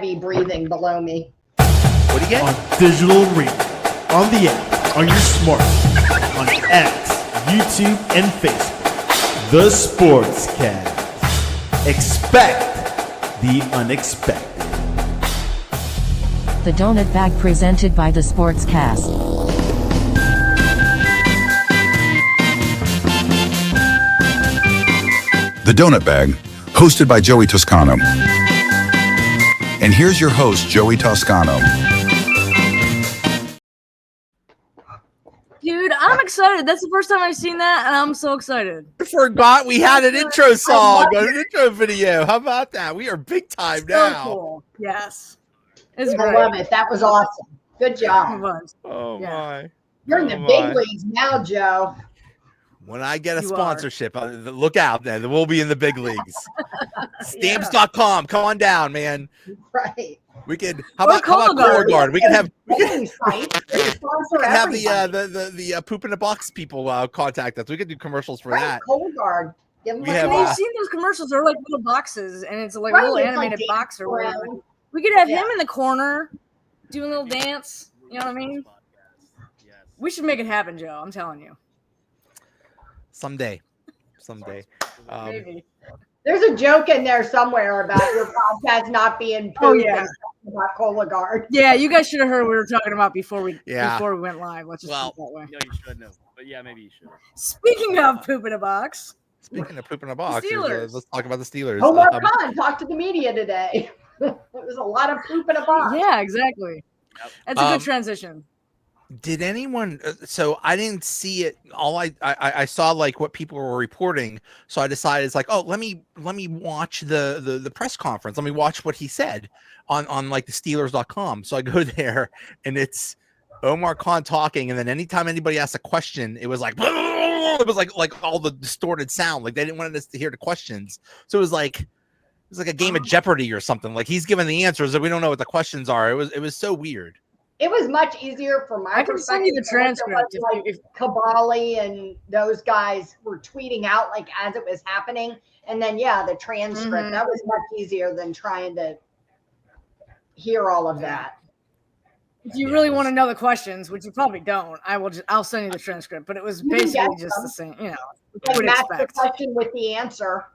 heavy breathing below me. What do you get? On digital radio, on the app, on your smartphone, on X, YouTube, and Facebook. The Sportscast. Expect the unexpected. The Donut Bag presented by the Sportscast. The Donut Bag, hosted by Joey Toscano. And here's your host, Joey Toscano. Dude, I'm excited. That's the first time I've seen that, and I'm so excited. I forgot we had an intro song, an intro video. How about that? We are big time now. So cool. Yes. It's I great. love it. That was awesome. Good It job. was. Oh, Yeah. my. You're in the big leagues now, Joe. When I get a You sponsorship, look out, then we'll be in the big leagues. Stamps.com, come on down, man. Right. We could. How about Color Guard? We can have the poop in the box people contact us. We could do commercials for that. Color Guard. We You've have, seen those commercials. They're like little boxes, and it's like Right, a little it's animated like box or dance whatever. around. We could have him in the corner doing a little dance. You know what I mean? We should make it happen, Joe. I'm telling you. someday. Maybe. There's a joke in there somewhere about your podcast not being pooped and about Color Guard. Yeah, you guys should have heard what we were talking about before we went live. Let's just put it that way. No, you shouldn't have. But yeah, maybe you should have. Speaking of poop in a box. Speaking of poop in a box, Steelers. let's talk about the Steelers. Omar Kahn talked to the media today. It was a lot of poop in a box. Yeah, exactly. That's a good transition. Did anyone? So I didn't see it. All I saw like what people were reporting. So I decided it's like, oh, let me watch the press conference. Let me watch what he said on like the Steelers.com. So I go there and it's Omar Kahn talking, and then anytime anybody asked a question, it was like all the distorted sound. Like they didn't want us to hear the questions. So it was like a game of Jeopardy or something. Like he's giving the answers and we don't know what the questions are. It was so weird. It was much easier from my perspective. Send you the transcript. If Kabali and those guys were tweeting out like as it was happening, and then the transcript that was much easier than trying to hear all of that. If you really want to know the questions, which you probably don't, I'll send you the transcript. But it was basically just the same, you know. Like match the question with the answer.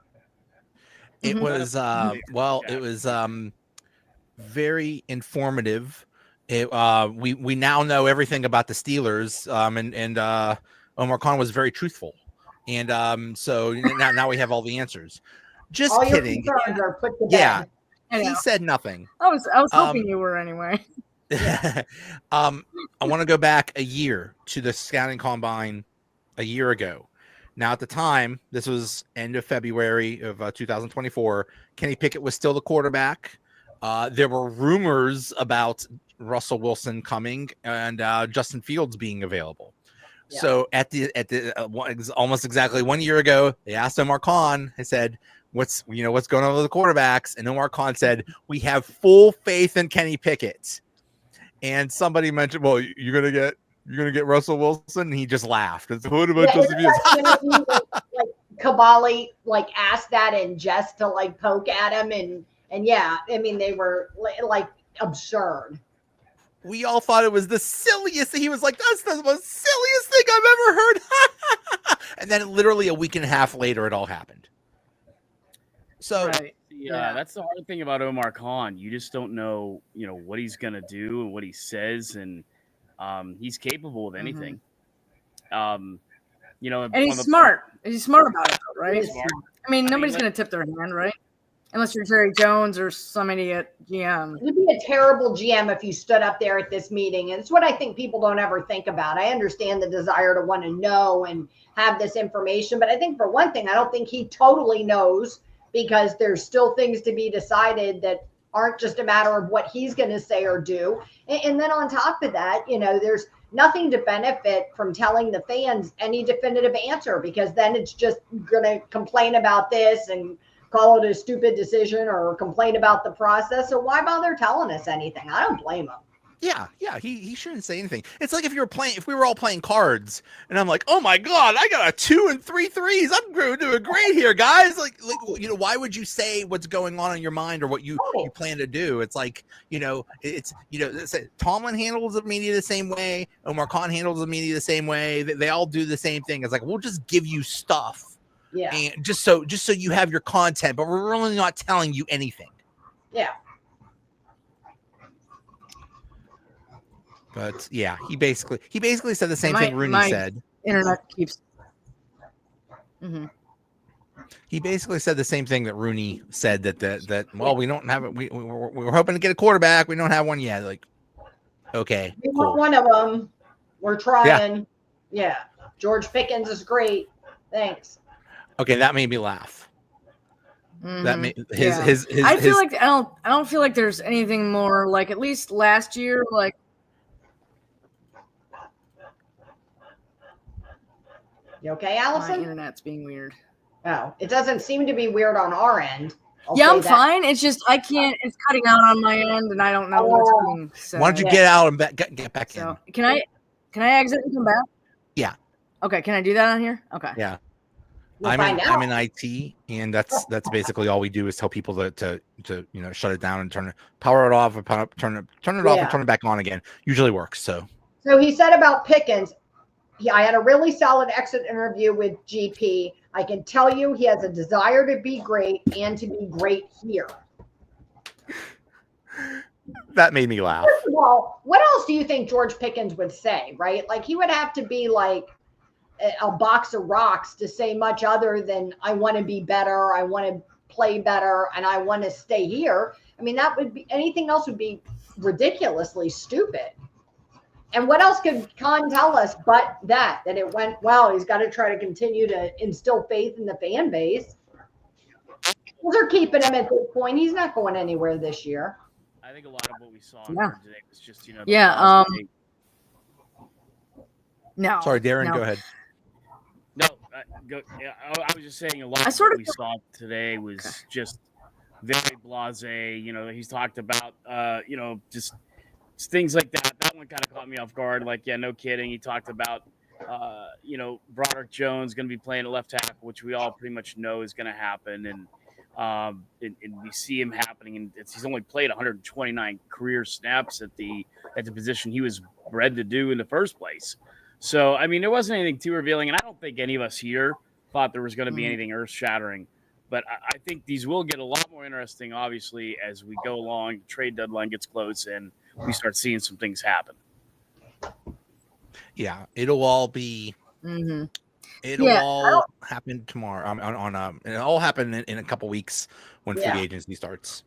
It was it was very informative. We now know everything about the Steelers, and Omar Kahn was very truthful, and so now we have all the answers. Just all kidding. Your concerns are put to bed. He said nothing. I was hoping you were anyway. I want to go back a year to the scouting combine a year ago. Now, at the time, this was end of February of 2024. Kenny Pickett was still the quarterback. There were rumors about Russell Wilson coming and Justin Fields being available. Yeah. So at the almost exactly 1 year ago, they asked Omar Kahn. I said, "What's going on with the quarterbacks?" And Omar Kahn said, "We have full faith in Kenny Pickett." And somebody mentioned, "Well, you're gonna get Russell Wilson," and he just laughed. It's what about Justin Fields? Like Kabali asked that in jest to poke at him, and they were like absurd. We all thought it was the silliest thing. He was like, "That's the most silliest thing I've ever heard." And then literally a week and a half later, it all happened. So right. That's the hard thing about Omar Kahn. You just don't know, what he's gonna do and what he says, and he's capable of anything. And he's smart. He's smart about it, right? I mean, nobody's gonna tip their hand, right? Unless you're Jerry Jones or some idiot GM. You'd be a terrible GM if you stood up there at this meeting. And it's what I think people don't ever think about. I understand the desire to want to know and have this information. But I think for one thing, I don't think he totally knows, because there's still things to be decided that aren't just a matter of what he's going to say or do. And then on top of that, there's nothing to benefit from telling the fans any definitive answer, because then it's just going to complain about this and call it a stupid decision or complain about the process. So why bother telling us anything? I don't blame them. Yeah, he shouldn't say anything. It's like if we were all playing cards, and I'm like, oh my god, I got a 2 and 3 threes. I'm doing great here, guys. Like why would you say what's going on in your mind or what you plan to do? It's like it's Tomlin handles the media the same way. Omar Kahn handles the media the same way. They all do the same thing. It's like we'll just give you stuff, and just so you have your content, but we're really not telling you anything. Yeah. But yeah, he basically said the same thing Rooney said. Internet keeps. Mm-hmm. He basically said the same thing that Rooney said that we don't have it. We were hoping to get a quarterback. We don't have one yet. Like, okay, we want one of them. We're trying. Yeah. George Pickens is great. Thanks. Okay, that made me laugh. Mm-hmm. That made his. I feel like I don't feel like there's anything more like at least last year like. You okay, Allison? My internet's being weird. Oh, it doesn't seem to be weird on our end. I'm fine. It's just I can't. It's cutting out on my end, and I don't know what's being said. Why don't you get out and get back in? Can I exit and come back? Yeah. Okay. Can I do that on here? Okay. Yeah. I'm in IT, and that's basically all we do is tell people to shut it down and power it off, and turn it off and turn it back on again. Usually works. So he said about Pickens. I had a really solid exit interview with GP. I can tell you he has a desire to be great and to be great here. That made me laugh. First of all, what else do you think George Pickens would say, right? Like he would have to be like a box of rocks to say much other than I want to be better, I want to play better, and I want to stay here. I mean, that would be anything else would be ridiculously stupid. And what else could Kahn tell us but that it went well? He's got to try to continue to instill faith in the fan base. They're keeping him at this point. He's not going anywhere this year. I think a lot of what we saw today was just, no. Sorry, Darren, go ahead. No, I was just saying a lot of what we saw today was just very blasé. He's talked about, just things like that. That one kind of caught me off guard. Like, yeah, no kidding. He talked about, Broderick Jones going to be playing at left tackle, which we all pretty much know is going to happen. And we see him happening. And he's only played 129 career snaps at the position he was bred to do in the first place. So, I mean, there wasn't anything too revealing. And I don't think any of us here thought there was going to be anything earth shattering. But I think these will get a lot more interesting, obviously, as we go along. The trade deadline gets close and we start seeing some things happen. Yeah, it'll all be. Mm-hmm. It'll all happen tomorrow. It'll all happen in a couple weeks when free agency starts.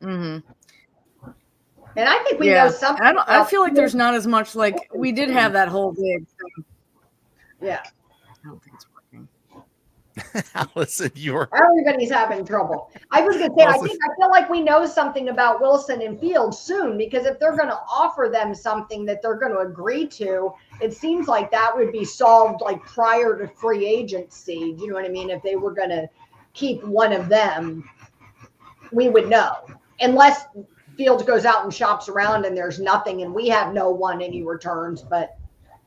Mm-hmm. And I think we know something. I feel like there's not as much. Like we did have that whole big thing. Yeah. I don't think it's working. Allison, everybody's having trouble. I was going to say, I feel like we know something about Wilson and Fields soon, because if they're going to offer them something that they're going to agree to, it seems like that would be solved like prior to free agency. Do you know what I mean? If they were going to keep one of them, we would know. Unless Fields goes out and shops around and there's nothing and we have no one and he returns, but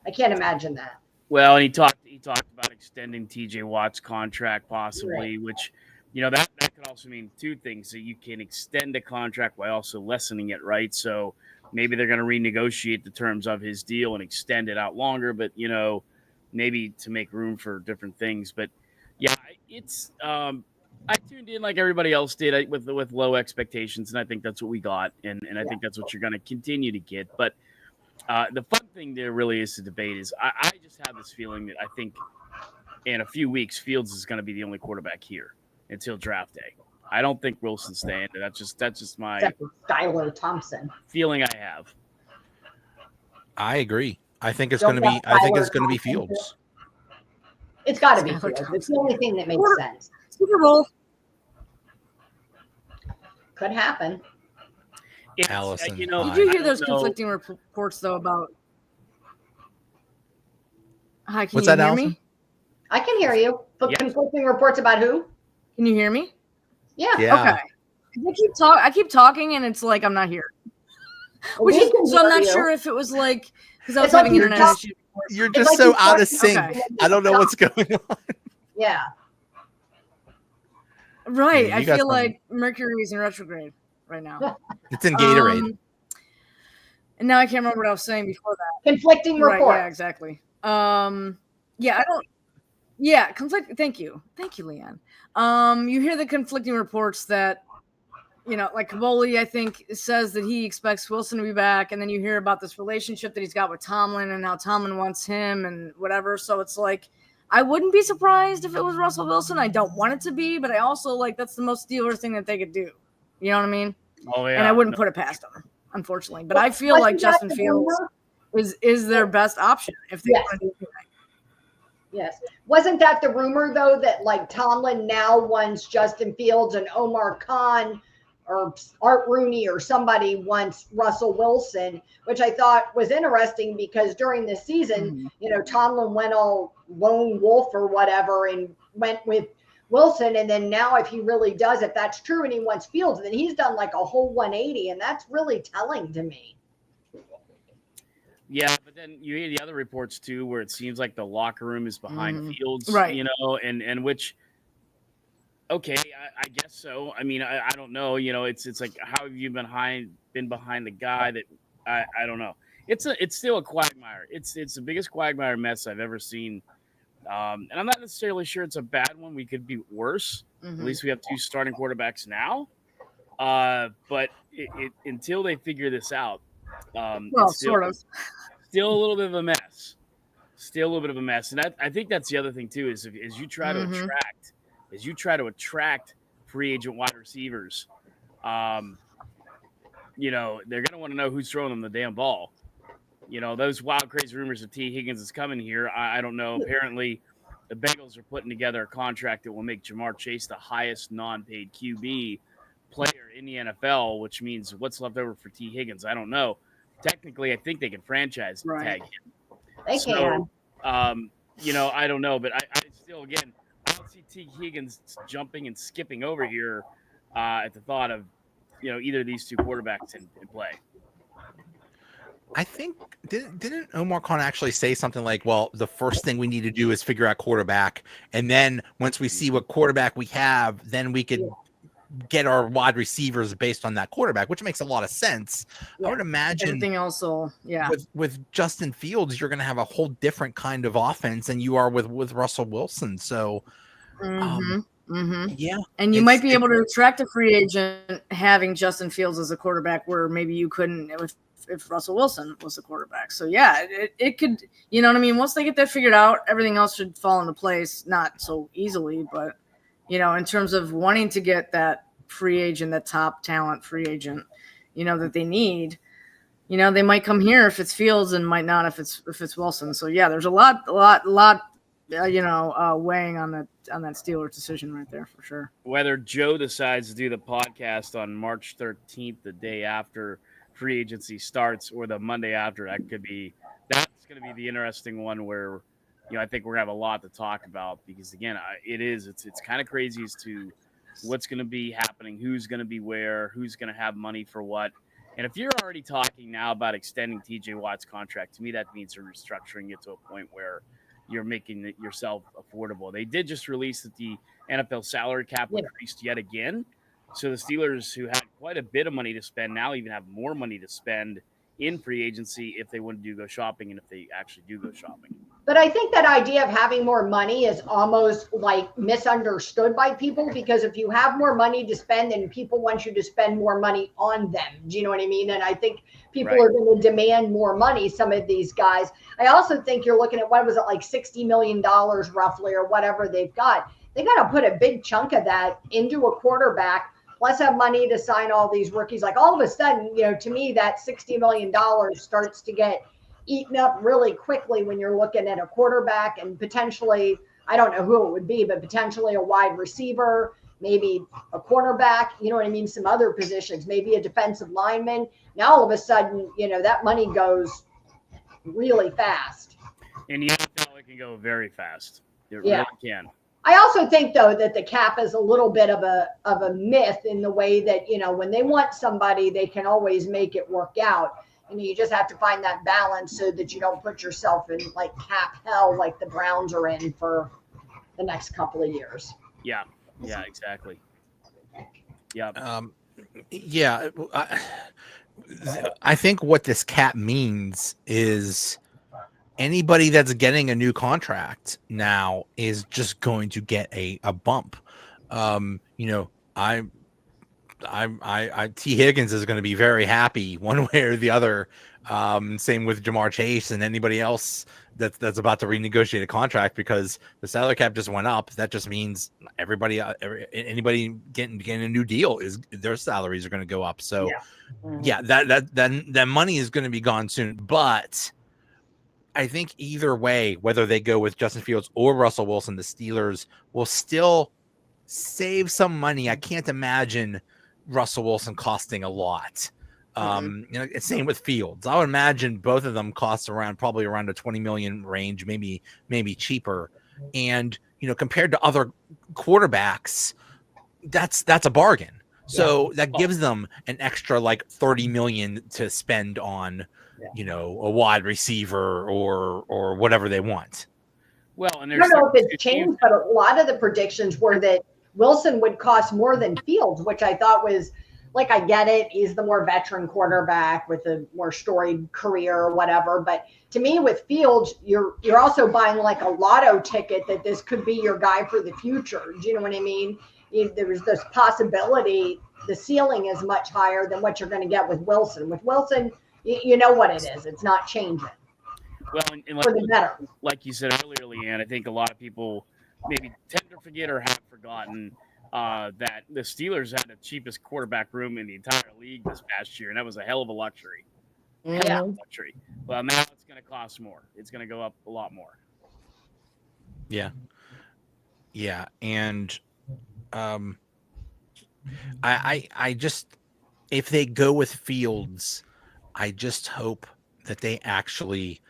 I can't imagine that. Well, and he talked about extending TJ Watt's contract possibly, which, that could also mean two things. So you can extend a contract while also lessening it, right? So maybe they're going to renegotiate the terms of his deal and extend it out longer, but, maybe to make room for different things. But, yeah, it's I tuned in like everybody else did with low expectations, and I think that's what we got, and I think that's what you're going to continue to get. But the fun thing there really is to debate is I just have this feeling that I think in a few weeks Fields is going to be the only quarterback here until draft day. I don't think Wilson's staying. That's just my Skylar Thompson feeling I have. I agree. I think it's going to be. I think it's going to be Fields. It's got to be Fields. It's the only thing that makes sense. Super Bowl could happen. Allison, did you hear those conflicting reports though about? Hi, can What's you that, hear Allison? me? I can hear you. But conflicting reports about who? Can you hear me? Yeah. Okay. I keep talking and it's like I'm not here. So I'm not sure if it was like because I was having internet issues. You're just like so out of sync. Okay. I don't know what's going on. Yeah. Right. I feel like Mercury is in retrograde right now. It's in Gatorade. And now I can't remember what I was saying before that. Conflicting reports. Right, yeah, exactly. Thank you, LeeAnn. You hear the conflicting reports that, like Cavoli, I think, says that he expects Wilson to be back, and then you hear about this relationship that he's got with Tomlin, and how Tomlin wants him and whatever. So it's like, I wouldn't be surprised if it was Russell Wilson. I don't want it to be, but I also that's the most Steelers thing that they could do. You know what I mean? Oh yeah. And I wouldn't put it past them, unfortunately. But I feel like Justin Fields is their best option if they want to do anything. Yes. Wasn't that the rumor, though, that Tomlin now wants Justin Fields and Omar Kahn or Art Rooney or somebody wants Russell Wilson, which I thought was interesting because during the season, Tomlin went all lone wolf or whatever and went with Wilson. And then now if he really does, if that's true and he wants Fields, then he's done a whole 180. And that's really telling to me. Yeah, but then you hear the other reports too, where it seems like the locker room is behind Fields, right? And which, okay, I guess so. I mean, I don't know. It's like, how have you been behind the guy that I don't know. It's still a quagmire. It's the biggest quagmire mess I've ever seen, and I'm not necessarily sure it's a bad one. We could be worse. At least we have 2 starting quarterbacks now, but until they figure this out. It's still, sort of. Still a little bit of a mess. And I think that's the other thing too, is as you try to attract free agent wide receivers, they're going to want to know who's throwing them the damn ball. Those wild, crazy rumors of T. Higgins is coming here. I don't know. Apparently, the Bengals are putting together a contract that will make Jamar Chase the highest non-paid QB player in the NFL, which means what's left over for T. Higgins, I don't know. Technically, I think they can franchise tag him. They can. I don't know, but I still, again, I don't see T. Higgins jumping and skipping over here at the thought of, either of these 2 quarterbacks in play. I think didn't Omar Kahn actually say something like, well, the first thing we need to do is figure out quarterback, and then once we see what quarterback we have, then we could get our wide receivers based on that quarterback, which makes a lot of sense. I would imagine everything else with Justin Fields, you're going to have a whole different kind of offense than you are with Russell Wilson. So yeah, and you might be able to attract a free agent having Justin Fields as a quarterback where maybe you couldn't if Russell Wilson was the quarterback. So yeah, it could, you know what I mean? Once they get that figured out, everything else should fall into place, not so easily, but in terms of wanting to get that free agent, that top talent free agent, that they need, they might come here if it's Fields and might not if it's Wilson. So yeah, there's a lot, weighing on that Steelers decision right there for sure. Whether Joe decides to do the podcast on March 13th, the day after free agency starts, or the Monday after, that's going to be the interesting one where, I think we're going to have a lot to talk about because, again, it's kind of crazy as to what's going to be happening, who's going to be where, who's going to have money for what. And if you're already talking now about extending TJ Watt's contract, to me, that means you're restructuring it to a point where you're making it yourself affordable. They did just release that the NFL salary cap increased yet again. So the Steelers, who had quite a bit of money to spend, now even have more money to spend in free agency if they want to go shopping and if they actually do go shopping. But I think that idea of having more money is almost misunderstood by people, because if you have more money to spend, then people want you to spend more money on them. Do you know what I mean? And I think people are going to demand more money, some of these guys. I also think you're looking at, $60 million roughly or whatever they've got. They got to put a big chunk of that into a quarterback, plus have money to sign all these rookies. All of a sudden, to me, that $60 million starts to get eaten up really quickly when you're looking at a quarterback and potentially, I don't know who it would be, but potentially a wide receiver, maybe a cornerback, you know what I mean? Some other positions, maybe a defensive lineman. Now, all of a sudden, that money goes really fast. In the NFL, it can go very fast. It really can. I also think, though, that the cap is a little bit of a myth in the way that, you know, when they want somebody, they can always make it work out. And you just have to find that balance so that you don't put yourself in like cap hell like the Browns are in for the next couple of years. Yeah, exactly. Yeah. Yeah. I think what this cap means is anybody that's getting a new contract now is just going to get a bump. You know, T. Higgins is going to be very happy one way or the other. Same with Jamar Chase and anybody else that's about to renegotiate a contract because the salary cap just went up. That just means anybody getting a new deal is their salaries are going to go up. So yeah, that money is going to be gone soon. But I think either way, whether they go with Justin Fields or Russell Wilson, the Steelers will still save some money. I can't imagine Russell Wilson costing a lot. You know, same with Fields. I would imagine both of them cost probably around a 20 million range, maybe cheaper. And, you know, compared to other quarterbacks, that's a bargain. So that gives them an extra like 30 million to spend on, you know, a wide receiver or whatever they want. Well, and I don't know if it's changed, but a lot of the predictions were that Wilson would cost more than Fields, which I thought was like, I get it. He's the more veteran quarterback with a more storied career or whatever. But to me, with Fields, you're also buying like a lotto ticket that this could be your guy for the future. Do you know what I mean? There's this possibility the ceiling is much higher than what you're going to get with Wilson. With Wilson, you know what it is. It's not changing. Well, and for the better. Like you said earlier, LeeAnn, I think a lot of people maybe tend to forget or have forgotten that the Steelers had the cheapest quarterback room in the entire league this past year, and that was a hell of a luxury. Yeah. Luxury. Well, now it's going to cost more. It's going to go up a lot more. Yeah. Yeah, and I just, if they go with Fields, I just hope that they actually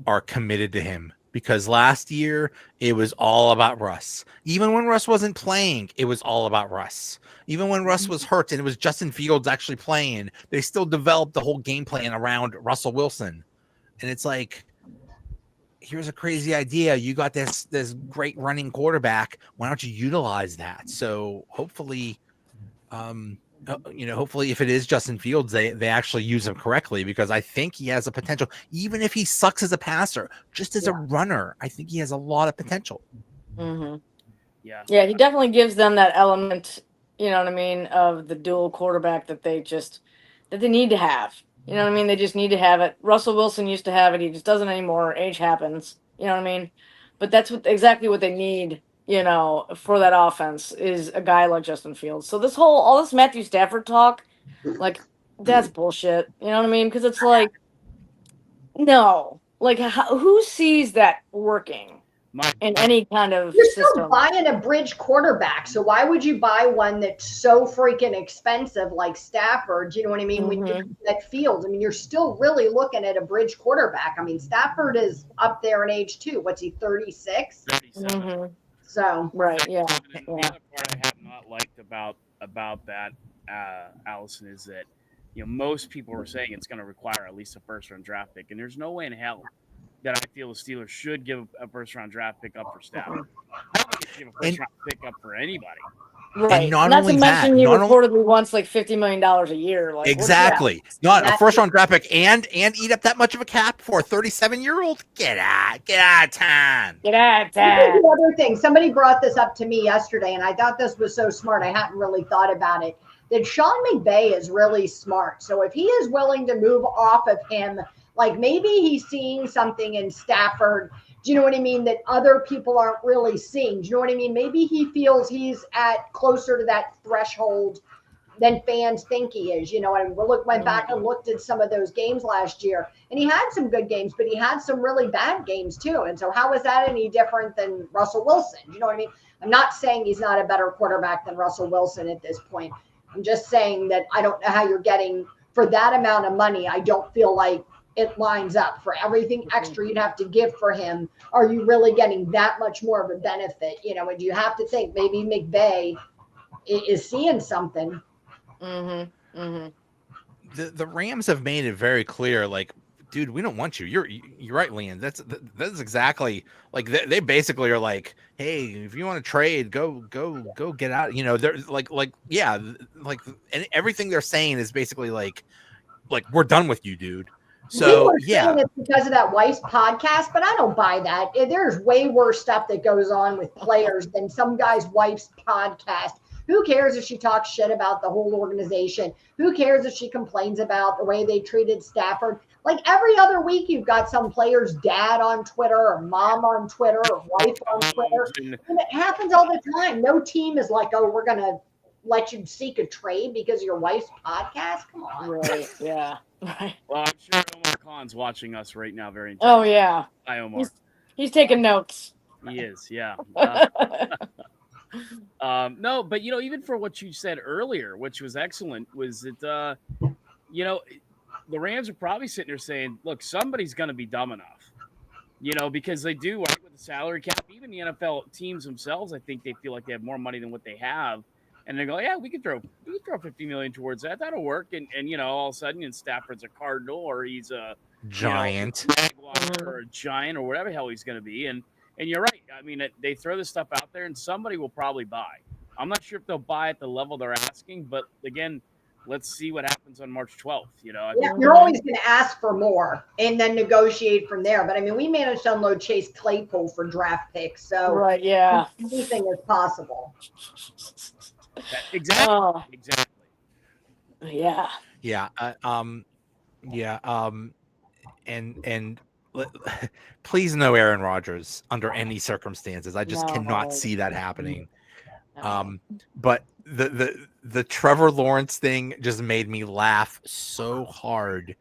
are committed to him, because last year it was all about Russ. Even when Russ wasn't playing, it was all about Russ. Even when Russ was hurt and it was Justin Fields actually playing, they still developed the whole game plan around Russell Wilson. And it's like, here's a crazy idea. You got this great running quarterback. Why don't you utilize that? So hopefully, hopefully if it is Justin Fields, they actually use him correctly, because I think he has a potential, even if he sucks as a passer, just as a runner, I think he has a lot of potential. Mm-hmm. Yeah, he definitely gives them that element, you know what I mean, of the dual quarterback that they need to have. You know what I mean? They just need to have it. Russell Wilson used to have it. He just doesn't anymore. Age happens. You know what I mean? But that's exactly what they need, you know, for that offense, is a guy like Justin Fields. So all this Matthew Stafford talk, like, that's bullshit. You know what I mean? Because it's like, no. Like, who sees that working in any kind of You're system? still buying a bridge quarterback, so why would you buy one that's so freaking expensive like Stafford? You know what I mean? When you at Fields, I mean, you're still really looking at a bridge quarterback. I mean, Stafford is up there in age too. What's he, 36? 37. Mm-hmm. So Right, yeah. The other part I have not liked about that, Allison, is that, you know, most people are saying it's going to require at least a first-round draft pick, and there's no way in hell that I feel the Steelers should give a first-round draft pick up for Stafford. I don't think they should give a first-round pick up for anybody. Right. And not to only mention that, he reportedly wants like $50 million a year. Like, exactly. Not a first-round draft pick and eat up that much of a cap for a 37-year-old. Get out of town. Get out of here's town. the other thing. Somebody brought this up to me yesterday, and I thought this was so smart. I hadn't really thought about it. That Sean McVay is really smart. So if he is willing to move off of him, like maybe he's seeing something in Stafford, do you know what I mean, that other people aren't really seeing? Do you know what I mean? Maybe he feels he's at closer to that threshold than fans think he is. You know, and went back and looked at some of those games last year, and he had some good games, but he had some really bad games too. And so how is that any different than Russell Wilson? Do you know what I mean? I'm not saying he's not a better quarterback than Russell Wilson at this point. I'm just saying that I don't know how you're getting for that amount of money. I don't feel like it lines up. For everything extra you'd have to give for him, are you really getting that much more of a benefit? You know, and you have to think maybe McVay is seeing something. Mm-hmm. Mm-hmm. The Rams have made it very clear, like, dude, we don't want you. You're right, LeeAnn. That's exactly like they basically are like, hey, if you want to trade, go get out. You know, they're like yeah, like, and everything they're saying is basically like we're done with you, dude. So yeah, it's because of that wife's podcast, but I don't buy that. There's way worse stuff that goes on with players than some guy's wife's podcast. Who cares if she talks shit about the whole organization? Who cares if she complains about the way they treated Stafford? Like every other week, you've got some player's dad on Twitter or mom on Twitter or wife on Twitter. And it happens all the time. No team is like, oh, we're going to let you seek a trade because of your wife's podcast. Come on. Right. Yeah. Right. Well, I'm sure Omar Kahn's watching us right now very Oh, intently. yeah. Hi, Omar. He's taking notes. He is, yeah. No, but, you know, even for what you said earlier, which was excellent, was that, you know, the Rams are probably sitting there saying, look, somebody's going to be dumb enough, you know, because they do, right, with the salary cap. Even the NFL teams themselves, I think they feel like they have more money than what they have. And they go, yeah, we could throw $50 million towards that. That'll work. And you know, all of a sudden, and Stafford's a Cardinal or he's a giant, or a giant or whatever the hell he's going to be. And you're right. I mean, they throw this stuff out there, and somebody will probably buy. I'm not sure if they'll buy at the level they're asking, but again, let's see what happens on March 12th. You know, you're always going to ask for more and then negotiate from there. But I mean, we managed to unload Chase Claypool for draft picks, so right, yeah, anything is possible. Exactly. Exactly. Yeah. Yeah. And please no Aaron Rodgers under any circumstances. I just cannot see that happening. No. But the Trevor Lawrence thing just made me laugh so hard.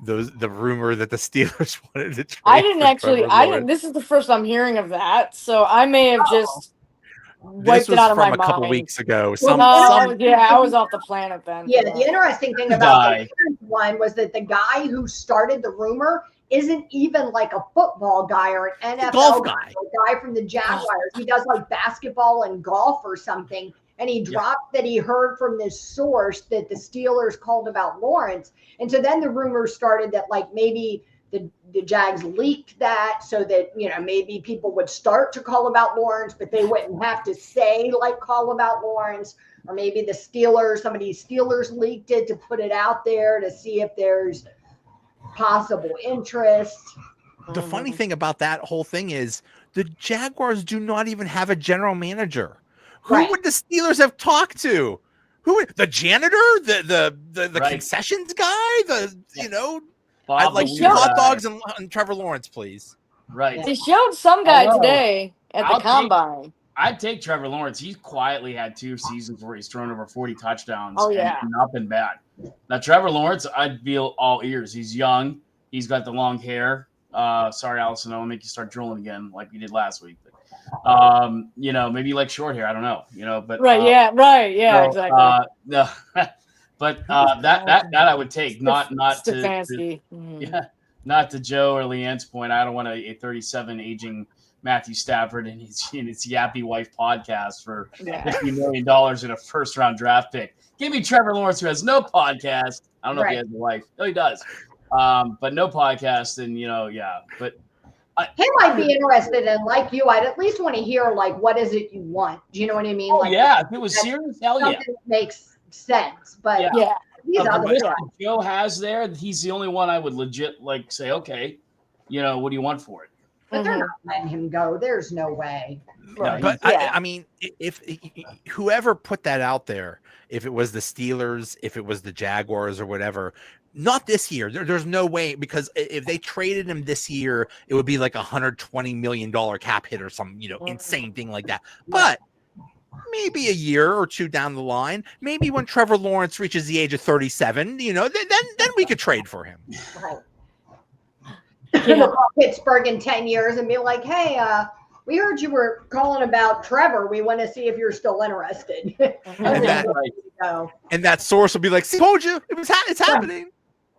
The rumor that the Steelers wanted to trade. I didn't. This is the first I'm hearing of that, so I may have just wiped it out of my mind. A couple weeks ago. I was off the planet then. Yeah, the interesting thing about the one was that the guy who started the rumor isn't even like a football guy or an NFL guy, a guy from the Jaguars. He does like basketball and golf or something. And he dropped that he heard from this source that the Steelers called about Lawrence. And so then the rumors started that like maybe the Jags leaked that so that, you know, maybe people would start to call about Lawrence, but they wouldn't have to say like call about Lawrence. Or maybe the Steelers, some of these Steelers leaked it to put it out there to see if there's possible interest. The funny thing about that whole thing is the Jaguars do not even have a general manager. Who would the Steelers have talked to? The janitor, the concessions guy, you know, I'd like 2 hot dogs and Trevor Lawrence, please. Right. They showed some guy today at the combine. I'd take Trevor Lawrence. He's quietly had 2 seasons where he's thrown over 40 touchdowns. Oh, yeah. And not been bad. Now, Trevor Lawrence, I'd feel all ears. He's young. He's got the long hair. Sorry, Allison, I won't make you start drooling again like we did last week. But, you know, maybe like short hair. I don't know. You know, but exactly. No, but that I would take. Not Stefanski. Not to Joe or LeeAnn's point. I don't want a 37 aging Matthew Stafford and his yappy wife podcast for $50 million in a first round draft pick. Give me Trevor Lawrence, who has no podcast. I don't know if he has a wife. No, he does. But no podcast, and But he might be interested in, like you. I'd at least want to hear like, what is it you want? Do you know what I mean? Like, if it was serious, hell yeah, makes sense. But these other Joe has there, he's the only one I would legit like say, okay, what do you want for it? But they're not letting him go. There's no way. Right. But I mean, if whoever put that out there, if it was the Steelers, if it was the Jaguars or whatever, not this year. There's no way, because if they traded him this year, it would be like $120 million cap hit or some, insane thing like that. But maybe a year or 2 down the line, maybe when Trevor Lawrence reaches the age of 37, then we could trade for him. Right. Call Pittsburgh in 10 years and be like, hey, we heard you were calling about Trevor. We want to see if you're still interested. And that source will be like, see, told you it's happening.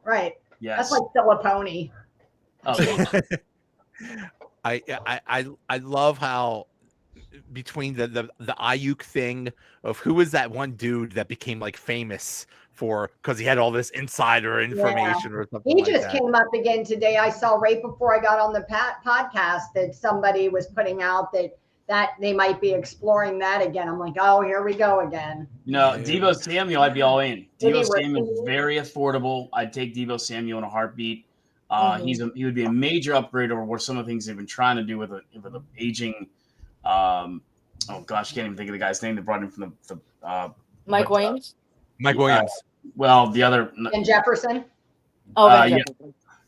Right. Yes. That's like Filiponi. Oh, I love how between the Ayuk thing of who was that one dude that became like famous for because he had all this insider information or something He like just that. came up again today. I saw right before I got on the podcast that somebody was putting out that they might be exploring that again. I'm like, oh, here we go again. no, Deebo Samuel, I'd be all in. Did he Deebo Samuel, receive? very affordable. I'd take Deebo Samuel in a heartbeat. He would be a major upgrade over what some of the things they've been trying to do with the aging. Oh gosh, can't even think of the guy's name. They brought him from the Mike Williams. Mike Williams. Well, the other And Jefferson? yeah,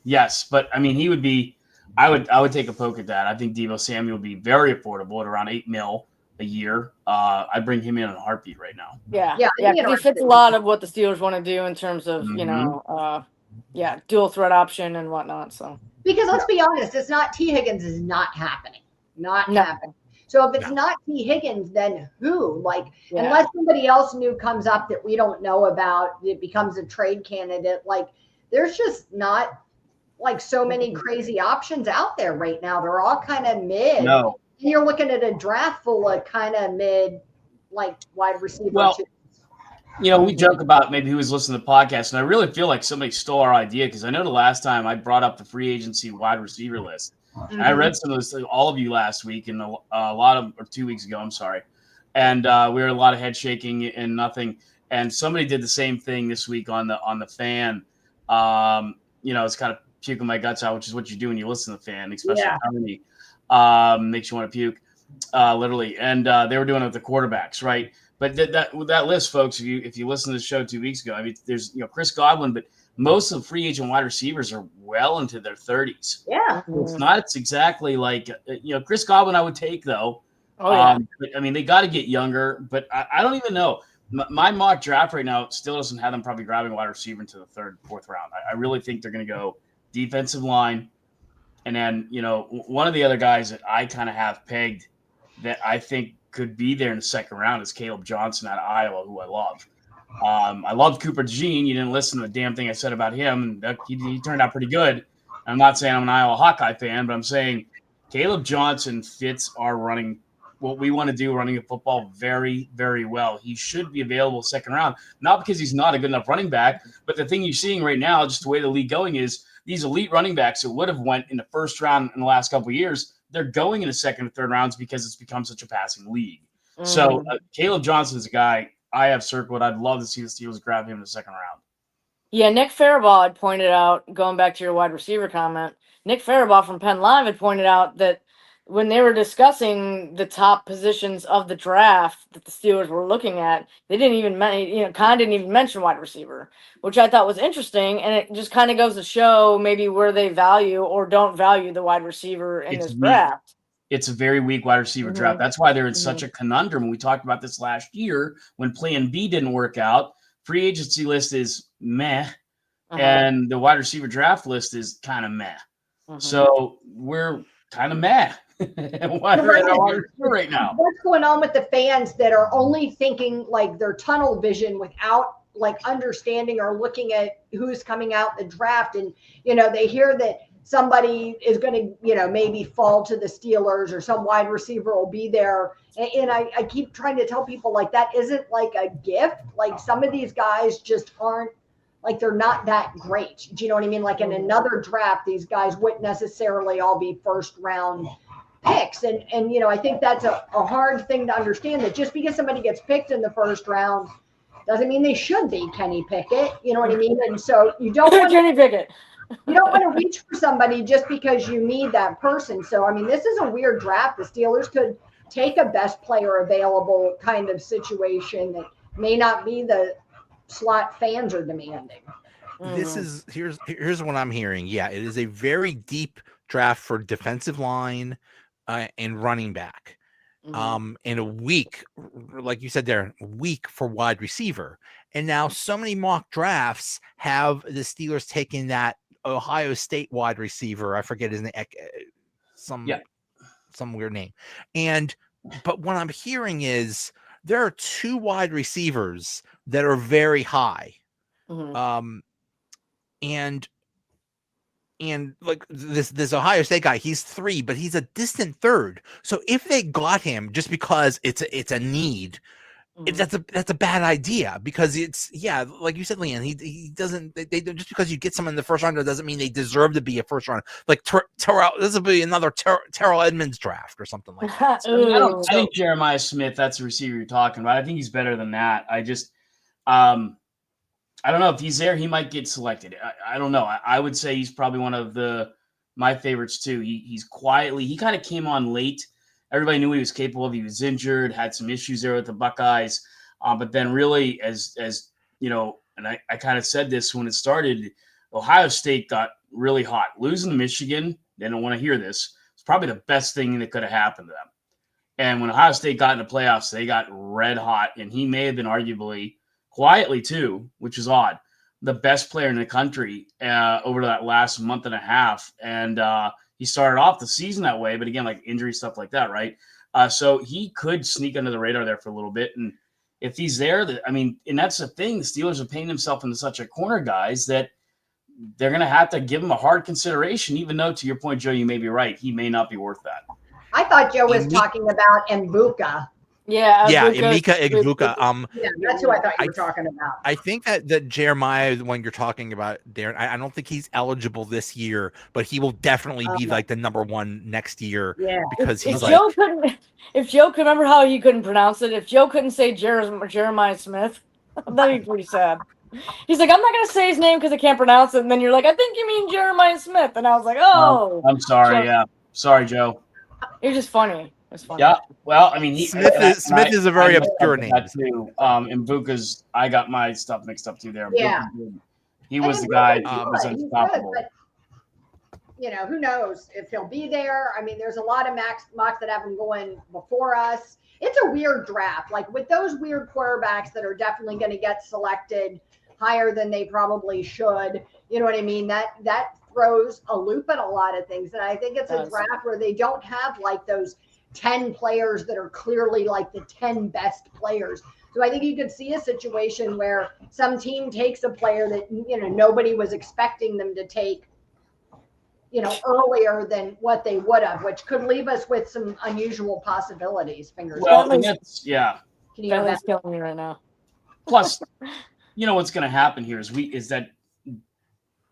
yes, but I mean, he would be. I would take a poke at that. I think Deebo Samuel would be very affordable at around $8 million a year. I'd bring him in a heartbeat right now. Yeah. Yeah, He fits a lot of what the Steelers want to do in terms of dual threat option and whatnot. So because let's be honest, it's not T. Higgins is not happening. Not happening. So if it's not T. Higgins, then who? Like, unless somebody else new comes up that we don't know about, it becomes a trade candidate. Like, there's just not like so many crazy options out there right now. They're all kind of mid. No. And you're looking at a draft full of kind of mid, like wide receiver. Well, we joke about maybe who was listening to the podcast, and I really feel like somebody stole our idea because I know the last time I brought up the free agency wide receiver list. Mm-hmm. I read some of this, all of you last week, and a lot of, or 2 weeks ago, I'm sorry. And we were a lot of head shaking and nothing. And somebody did the same thing this week on the fan. It's kind of puking my guts out, which is what you do when you listen to the fan, especially Tony. Makes you want to puke, literally. And they were doing it with the quarterbacks, right? But that list, folks, if you listen to the show 2 weeks ago, I mean, there's Chris Godwin, but most of the free agent wide receivers are well into their 30s. Yeah, it's exactly like Chris Godwin. I would take though. Oh yeah. But, I mean, they got to get younger, but I don't even know. My mock draft right now still doesn't have them probably grabbing wide receiver into the third, fourth round. I really think they're going to go defensive line. And then, one of the other guys that I kind of have pegged that I think could be there in the second round is Caleb Johnson out of Iowa, who I love. I loved Cooper DeJean. You didn't listen to the damn thing I said about him. He turned out pretty good. I'm not saying I'm an Iowa Hawkeye fan, but I'm saying Caleb Johnson fits our running, what we want to do running the football very, very well. He should be available second round, not because he's not a good enough running back, but the thing you're seeing right now, just the way the league going is these elite running backs that would have went in the first round in the last couple of years, they're going in the second and third rounds because it's become such a passing league. So Caleb Johnson is a guy I have circled. I'd love to see the Steelers grab him in the second round. Yeah, Nick Faribault had pointed out, going back to your wide receiver comment, Nick Faribault from Penn Live had pointed out that when they were discussing the top positions of the draft that the Steelers were looking at, they didn't even Kahn didn't even mention wide receiver, which I thought was interesting, and it just kind of goes to show maybe where they value or don't value the wide receiver in this draft. It's a very weak wide receiver draft. That's why they're in such a conundrum. We talked about this last year when Plan B didn't work out. Free agency list is meh, and the wide receiver draft list is kind of meh. So we're kind of meh. Right now. What's going on with the fans that are only thinking like their tunnel vision without like understanding or looking at who's coming out the draft, and they hear that somebody is going to maybe fall to the Steelers or some wide receiver will be there, and I keep trying to tell people like that isn't like a gift. Like some of these guys just aren't, like they're not that great. Do you know what I mean? Like in another draft, these guys wouldn't necessarily all be first round picks. And I think that's a hard thing to understand, that just because somebody gets picked in the first round doesn't mean they should be Kenny Pickett. You know what I mean? And so you don't want Kenny Pickett. You don't want to reach for somebody just because you need that person. So, I mean, this is a weird draft. The Steelers could take a best player available kind of situation that may not be the slot fans are demanding. This is here's what I'm hearing. Yeah, it is a very deep draft for defensive line and running back. And a week, like you said, Darren, a week for wide receiver. And now so many mock drafts have the Steelers taking that Ohio State wide receiver. I forget his name, some weird name. But what I'm hearing is there are two wide receivers that are very high. And And like this Ohio State guy, he's 3, but he's a distant third. So if they got him just because it's a need, that's a bad idea, because it's like you said, LeeAnn, he doesn't they just because you get someone in the first round doesn't mean they deserve to be a first round. Like Terrell, this will be another Terrell Edmonds draft or something like that. I think Jeremiah Smith, that's the receiver you're talking about. I think he's better than that. I just I don't know if he's there, he might get selected. I don't know. I would say he's probably one of my favorites too. He kind of came on late. Everybody knew he was capable of. He was injured, had some issues there with the Buckeyes. But then really, as you know, and I kind of said this when it started, Ohio State got really hot. Losing to Michigan, they don't want to hear this. It's probably the best thing that could have happened to them. And when Ohio State got in the playoffs, they got red hot. And he may have been arguably, quietly too, which is odd, the best player in the country over that last month and a half. And he started off the season that way, but again, like injury stuff like that, right? So he could sneak under the radar there for a little bit. And if he's there, and that's the thing, the Steelers are painting themselves into such a corner, guys, that they're going to have to give him a hard consideration, even though, to your point, Joe, you may be right. He may not be worth that. I thought Joe was talking about Mbuka. Emeka Egbuka. That's who I thought you were talking about. I think that Jeremiah, when you're talking about Darren, I don't think he's eligible this year, but he will definitely be like the number 1 next year. Yeah, because if Joe could remember how he couldn't pronounce it, if Joe couldn't say Jeremiah Smith, that'd be pretty sad. He's like, I'm not gonna say his name because I can't pronounce it, and then you're like, I think you mean Jeremiah Smith, and I was like, oh, I'm sorry, sorry, Joe. You're just funny. It's funny. Yeah, well, Smith is a very obscure name too. And Buka's, I got my stuff mixed up too there. Yeah, he was the guy who was unstoppable. But, who knows if he'll be there? I mean, there's a lot of mocks that have him going before us. It's a weird draft, like with those weird quarterbacks that are definitely going to get selected higher than they probably should. You know what I mean? That throws a loop at a lot of things, and I think it's a draft where they don't have like those 10 players that are clearly like the 10 best players. So I think you could see a situation where some team takes a player that nobody was expecting them to take earlier than what they would have, which could leave us with some unusual possibilities. Fingers crossed. Can you hear that? Killing me right now. Plus, what's going to happen here is that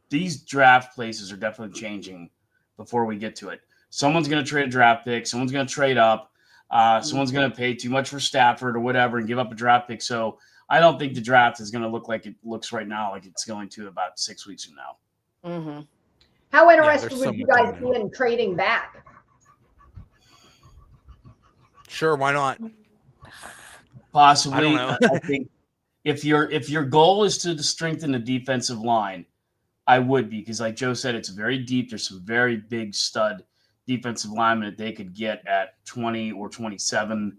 these draft places are definitely changing before we get to it. Someone's going to trade a draft pick. Someone's going to trade up. Someone's going to pay too much for Stafford or whatever and give up a draft pick. So I don't think the draft is going to look like it looks right now, like it's going to about 6 weeks from now. Mm-hmm. How interested would you guys be in trading back? Sure, why not? Possibly. I don't know. I think if your goal is to strengthen the defensive line, I would be, because like Joe said, it's very deep. There's some very big stud defensive linemen that they could get at 20 or 27.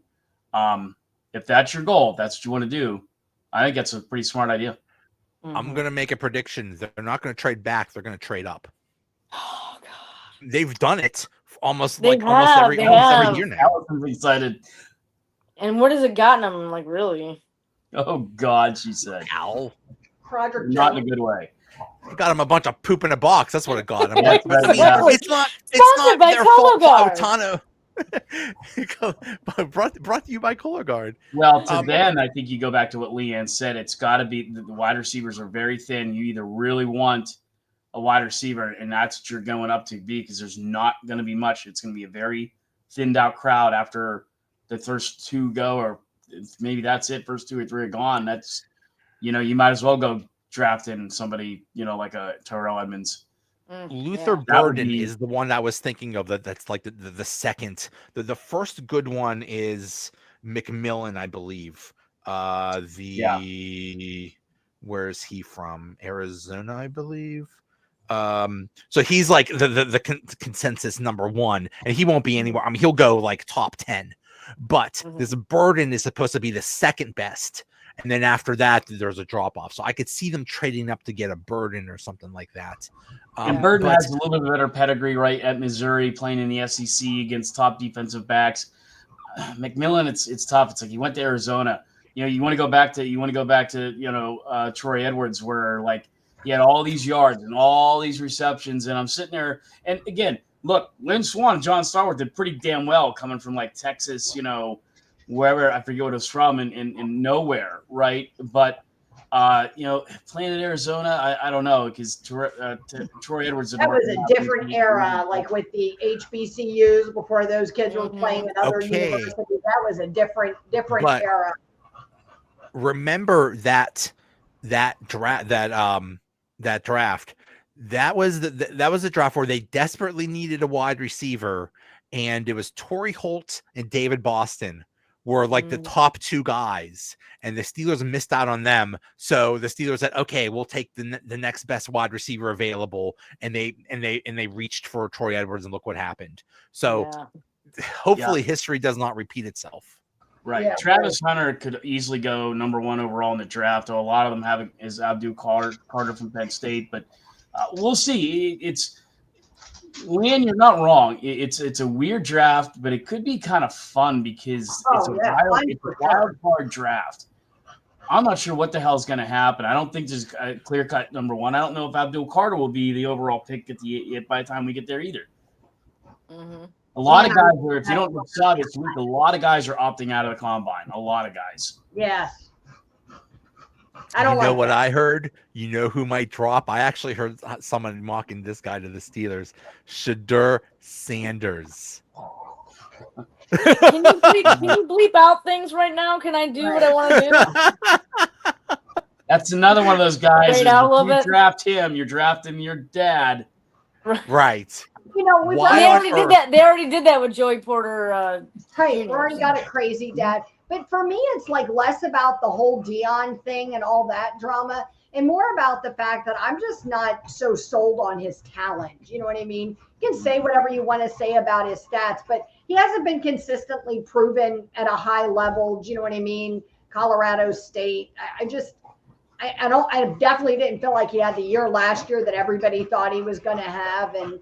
If that's your goal, if that's what you want to do, I think that's a pretty smart idea. Mm-hmm. I'm going to make a prediction. They're not going to trade back. They're going to trade up. Oh, God. They've done it almost every year now. I'm excited. And what has it gotten them, like, really? Oh, God, she said. Ow. Not in a good way. It got him a bunch of poop in a box. That's what it got him. It's not their fault. brought to you by Cologuard. Well, then I think you go back to what LeeAnn said. It's got to be the wide receivers are very thin. You either really want a wide receiver, and that's what you're going up to be, because there's not going to be much. It's going to be a very thinned out crowd after the first 2 go, or maybe that's it. First 2 or 3 are gone. That's, you might as well go drafting somebody, like a Terrell Edmonds. Luther Burden is the one I was thinking of. That's like the second. The first good one is McMillan, I believe. Where is he from? Arizona, I believe. So he's like the consensus number 1, and he won't be anywhere. I mean, he'll go like top 10, but this Burden is supposed to be the second best. And then after that, there's a drop off. So I could see them trading up to get a Burden or something like that. And Burden has a little bit better pedigree, right, at Missouri, playing in the SEC against top defensive backs. McMillan, it's tough. It's like he went to Arizona. You want to go back to Troy Edwards, where like He had all these yards and all these receptions, and I'm sitting there. And again, look, Lynn Swan and John Starworth did pretty damn well coming from like Texas, wherever, I forget what it was from, in nowhere, right? But playing in Arizona, I don't know, because Troy Edwards. That was a different era, like with the HBCUs before those kids were playing at other universities. That was a different era. Remember that draft. That was the draft where they desperately needed a wide receiver, and it was Torrey Holt and David Boston were like the top two guys, and the Steelers missed out on them. So the Steelers said, "Okay, we'll take the next best wide receiver available," and they reached for Troy Edwards, and look what happened. So hopefully history does not repeat itself. Right. Yeah, Travis Hunter could easily go number 1 overall in the draft. Though a lot of them is Abdul Carter from Penn State, but we'll see. LeeAnn, you're not wrong. It's a weird draft, but it could be kind of fun because it's a wild card draft. I'm not sure what the hell is going to happen. I don't think there's a clear cut number 1. I don't know if Abdul Carter will be the overall pick by the time we get there either. Mm-hmm. A lot of guys are, if you don't saw this week, a lot of guys are opting out of the combine. A lot of guys. Yes. I don't know what I heard. You know who might drop? I actually heard someone mocking this guy to the Steelers. Shadur Sanders. Can you bleep out things right now? Can I do what I want to do? That's another one of those guys. If you draft him, you're drafting your dad. Right. They already did that with Joey Porter. Rory got it crazy, Dad. But for me, it's like less about the whole Dion thing and all that drama, and more about the fact that I'm just not so sold on his talent. You know what I mean? You can say whatever you want to say about his stats, but he hasn't been consistently proven at a high level. Do you know what I mean? Colorado State. I definitely didn't feel like he had the year last year that everybody thought he was going to have. And,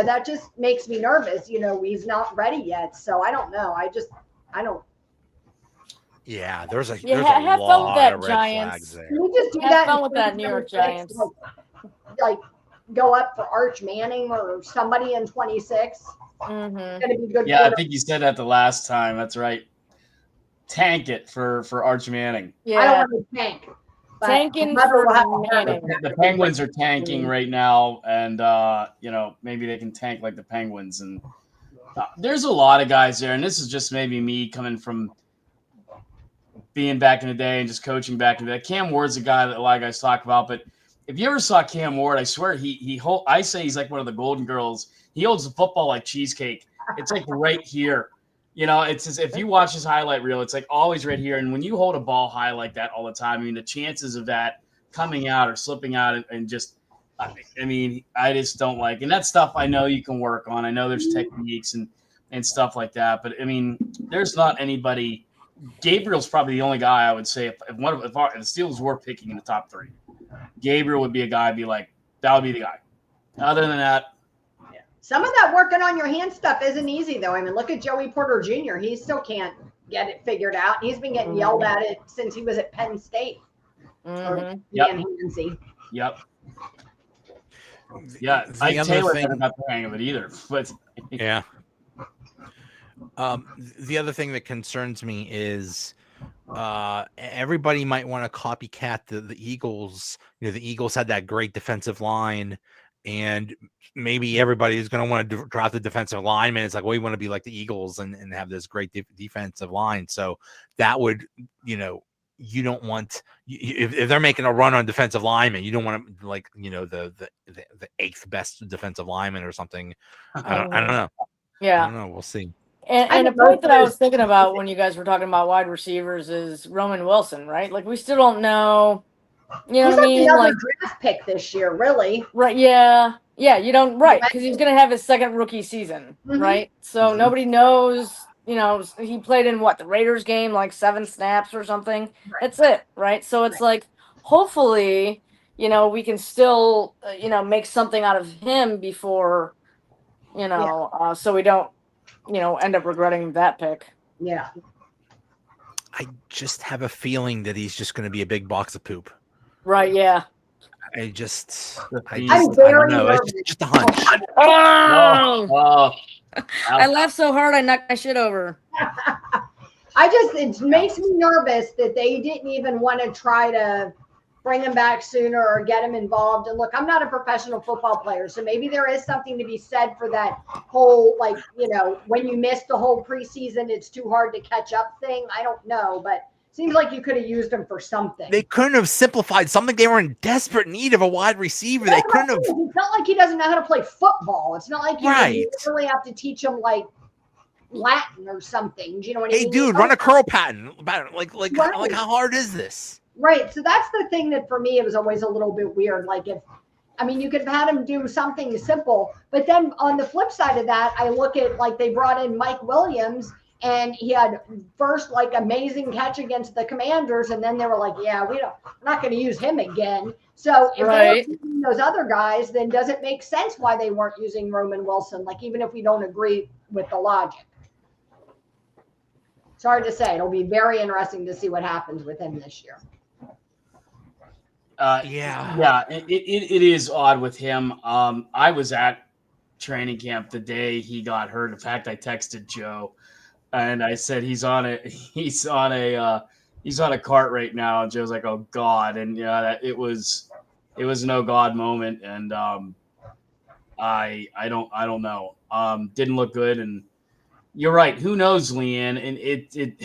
that just makes me nervous. He's not ready yet. So I don't know. I don't. Yeah, there's a have fun with that, red Giants. flags there. Can we just do have fun with that, New York Giants. Like go up for Arch Manning or somebody in 26. Mm-hmm. It's gonna be good. Yeah, I think you said that the last time. That's right. Tank it for Arch Manning. Yeah, I don't want to tank. Tanking for Manning. The Penguins are tanking right now, and maybe they can tank like the Penguins. And there's a lot of guys there, and this is just maybe me coming from being back in the day and just coaching back in the day. Cam Ward's a guy that a lot of guys talk about, but if you ever saw Cam Ward, I swear I say he's like one of the Golden Girls. He holds the football like cheesecake. It's like right here. It's as if you watch his highlight reel, it's like always right here. And when you hold a ball high like that all the time, the chances of that coming out or slipping out and just, I just don't like. And that stuff I know you can work on. I know there's techniques and stuff like that, but there's not anybody. Gabriel's probably the only guy I would say if the Steelers were picking in the top 3, Gabriel would be a guy I'd be like, that would be the guy. Other than that, some of that working on your hand stuff isn't easy, though. Look at Joey Porter Jr. He still can't get it figured out. He's been getting yelled at it since he was at Penn State. Mm-hmm. Yep. Yeah, Ike Taylor didn't have the hang of it either. But yeah. The other thing that concerns me is everybody might want to copycat the Eagles. The Eagles had that great defensive line, and maybe everybody is going to want to draft the defensive lineman. It's like, well, we want to be like the Eagles and have this great defensive line. So that would, you don't want if they're making a run on defensive linemen, you don't want to the 8th best defensive lineman or something. I don't know. Yeah, I don't know. We'll see. And a point that I was thinking about when you guys were talking about wide receivers is Roman Wilson, right? Like we still don't know. You know he's what I mean? Another draft pick this year, really. Right? Yeah. You don't because he's going to have his second rookie season, right? So nobody knows. He played in the Raiders game, like 7 snaps or something. Right. That's it, right? So it's like, hopefully, we can still, make something out of him before, so we don't, end up regretting that pick. Yeah. I just have a feeling that he's just going to be a big box of poop. Right. Yeah. I just I'm I don't very know. nervous. It's just a hunch. Oh! I laughed so hard I knocked my shit over. It makes me nervous that they didn't even want to try to bring him back sooner or get him involved. And look, I'm not a professional football player, so maybe there is something to be said for that whole, like, when you miss the whole preseason, it's too hard to catch up thing. I don't know, but seems like you could have used him for something. They couldn't have simplified something. They were in desperate need of a wide receiver. They couldn't have. It's not like he doesn't know how to play football. It's not like you really have to teach him like Latin or something. Do you know what I mean? Hey, dude, run a curl pattern. Like how hard is this? Right. So that's the thing that for me, it was always a little bit weird. Like you could have had him do something simple, but then on the flip side of that, I look at like they brought in Mike Williams and he had first like amazing catch against the Commanders. And then they were like, yeah, we're not going to use him again. So if they're using those other guys, then does it make sense why they weren't using Roman Wilson? Like, even if we don't agree with the logic. It's hard to say. It'll be very interesting to see what happens with him this year. It is odd with him. I was at training camp the day he got hurt. In fact, I texted Joe and I said he's on a cart right now. And Joe's like, "Oh God!" And it was an oh God moment. And I don't know. Didn't look good. And you're right. Who knows, LeeAnn? And it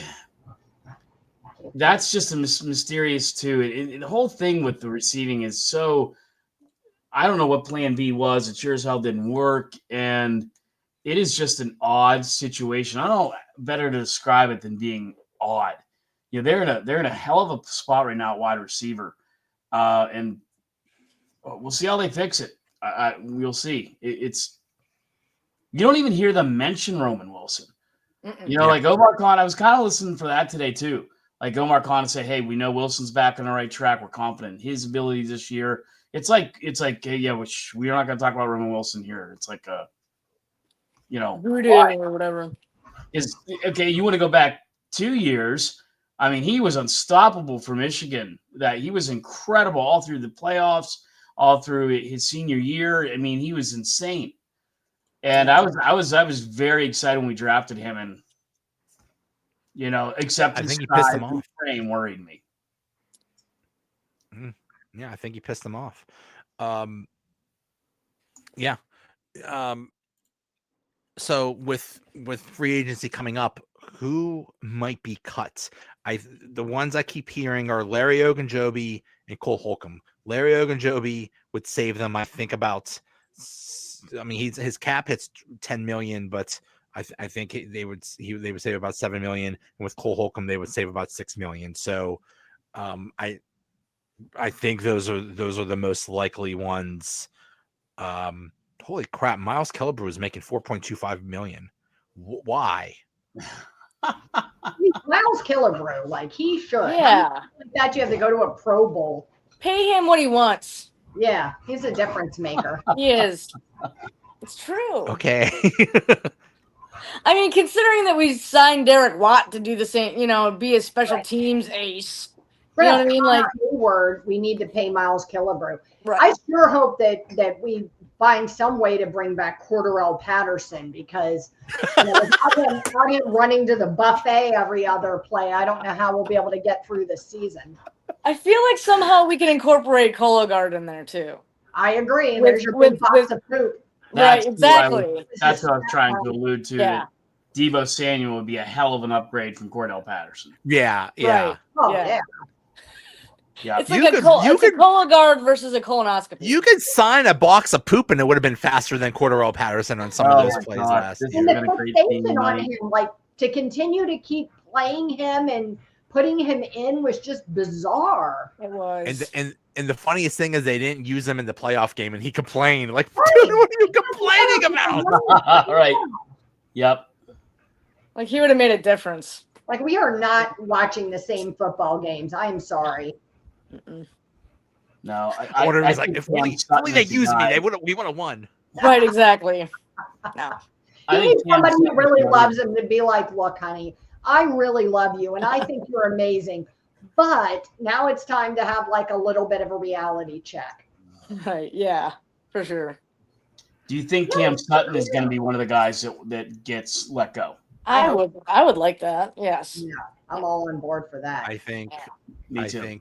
that's just a mysterious too. The whole thing with the receiving is so. I don't know what Plan B was. It sure as hell didn't work, and it is just an odd situation. I don't know better to describe it than being odd. They're in a hell of a spot right now at wide receiver, and we'll see how they fix it. We'll see. It's you don't even hear them mention Roman Wilson. Like Omar Kahn. I was kind of listening for that today too. Like Omar Kahn say, "Hey, we know Wilson's back on the right track. We're confident in his abilities this year." It's like, hey, yeah, which we're not going to talk about Roman Wilson here. It's like or whatever. You want to go back 2 years? I mean, he was unstoppable for Michigan. That he was incredible all through the playoffs, all through his senior year. I mean, he was insane. And I was very excited when we drafted him, and except I think he his pissed him off. frame worried me. Yeah, I think he pissed them off. So with free agency coming up, who might be cut? The ones I keep hearing are Larry Ogunjobi and Cole Holcomb. Larry Ogunjobi would save them, I think, about. I mean, his cap hits $10 million, but I think they would save about $7 million, and with Cole Holcomb they would save about $6 million. So, I think those are the most likely ones. Holy crap! Miles Killebrew is making $4.25 million. Why? Miles Killebrew, like he should. Yeah. Like that, you have to go to a Pro Bowl. Pay him what he wants. Yeah, he's a difference maker. He is. It's true. Okay. I mean, considering that we signed Derek Watt to do the same, be a special teams ace. You know what I mean? Like, we need to pay Miles Killebrew. Right. I sure hope that we find some way to bring back Cordarrelle Patterson, because without him running to the buffet every other play, I don't know how we'll be able to get through the season. I feel like somehow we can incorporate Cologuard in there too. I agree. There's your big box of poop. Right, exactly. That's what I was trying to allude to. Yeah. Deebo Samuel would be a hell of an upgrade from Cordell Patterson. Yeah. Right. Oh, yeah. Yeah. It's like a Cologuard versus a colonoscopy. You could sign a box of poop and it would have been faster than Cordarrelle Patterson on some of those plays last year. And the fixation on him, like to continue to keep playing him and putting him in was just bizarre. It was. And the funniest thing is they didn't use him in the playoff game, and he complained. Like, dude, what are you complaining about? Right. Yep. Like, he would have made a difference. Like, we are not watching the same football games. I am sorry. No, I was like, if only they used me, we would have won. Right, exactly. No. You need somebody who really loves him to be like, look, honey, I really love you, and I think you're amazing. But now it's time to have like a little bit of a reality check. Right. Yeah, for sure. Do you think Cam Sutton is going to be one of the guys that gets let go? I would like that. Yes. Yeah, I'm all on board for that. I think Me too.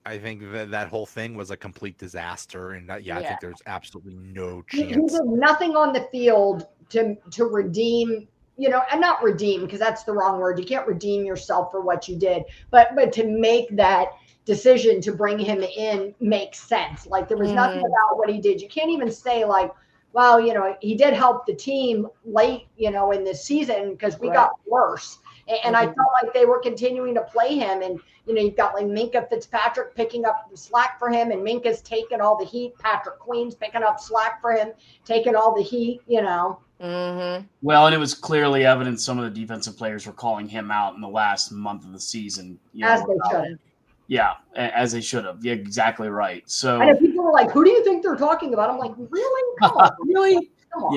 I think that whole thing was a complete disaster, and I Yeah. think there's absolutely no He chance. did nothing on the field to redeem, and not redeem because that's the wrong word. You can't redeem yourself for what you did, but to make that decision to bring him in makes sense. Like there was nothing about what he did. You can't even say like, well, he did help the team late, in this season because we got worse. And I felt like they were continuing to play him. And, you've got like Minka Fitzpatrick picking up the slack for him, and Minka's taking all the heat. Patrick Queen's picking up slack for him, taking all the heat, Well, and it was clearly evident some of the defensive players were calling him out in the last month of the season. As they should. Yeah, as they should have. Yeah, exactly right. So I know people were like, who do you think they're talking about? I'm like, really? Come on. really? Come on.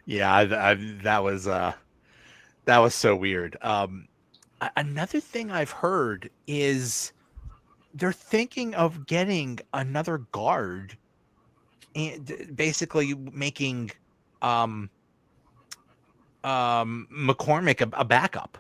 Yeah. That was so weird. Another thing I've heard is they're thinking of getting another guard and basically making McCormick a backup.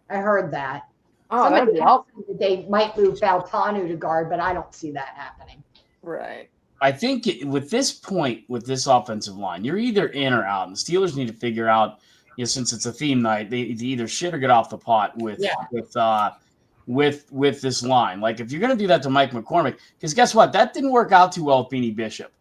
I heard that. Oh, that'd be awesome. They might move Faltanu to guard, but I don't see that happening. Right. I think with this point, with this offensive line, you're either in or out. And the Steelers need to figure out, since it's a theme night, they either shit or get off the pot with this line. Like if you're going to do that to Mike McCormick, because guess what? That didn't work out too well with Beanie Bishop.